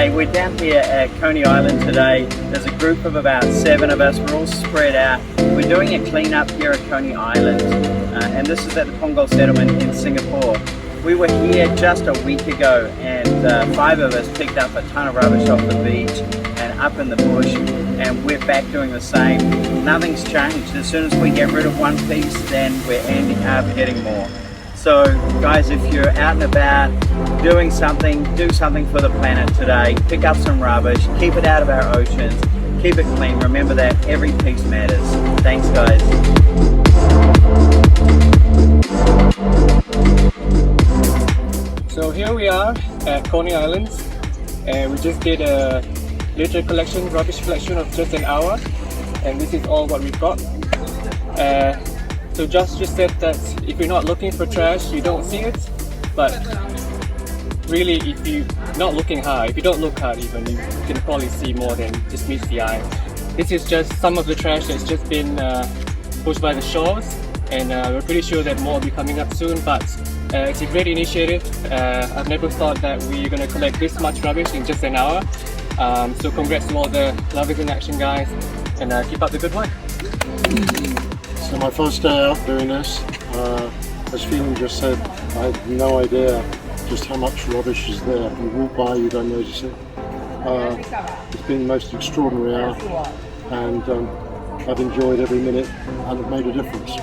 Hey, we're down here at Coney Island today. There's a group of about 7 of us. We're all spread out. We're doing a clean-up here at Coney Island, and this is at the Pongal settlement in Singapore. We were here just a week ago, and 5 of us picked up a ton of rubbish off the beach and up in the bush, and we're back doing the same. Nothing's changed. As soon as we get rid of one piece, then we're ending up getting more. So guys, if you're out and about doing something, do something for the planet today. Pick up some rubbish, keep it out of our oceans, keep it clean. Remember that every piece matters. Thanks guys. So here we are at Coney Island, and we just did a litter collection, rubbish collection of just an hour, and this is all what we've got. So Josh just said that if you're not looking for trash, you don't see it, but really if you're not looking hard, if you don't look hard even, you can probably see more than just meets the eye. This is just some of the trash that's just been pushed by the shores, and we're pretty sure that more will be coming up soon, but it's a great initiative. I've never thought that we're going to collect this much rubbish in just an hour. So congrats to all the Lovers in Action guys, and keep up the good work. So my first day out doing this, as Phelan just said, I had no idea just how much rubbish is there. You walk by, you don't notice it. It's been the most extraordinary hour, and I've enjoyed every minute, and it made a difference.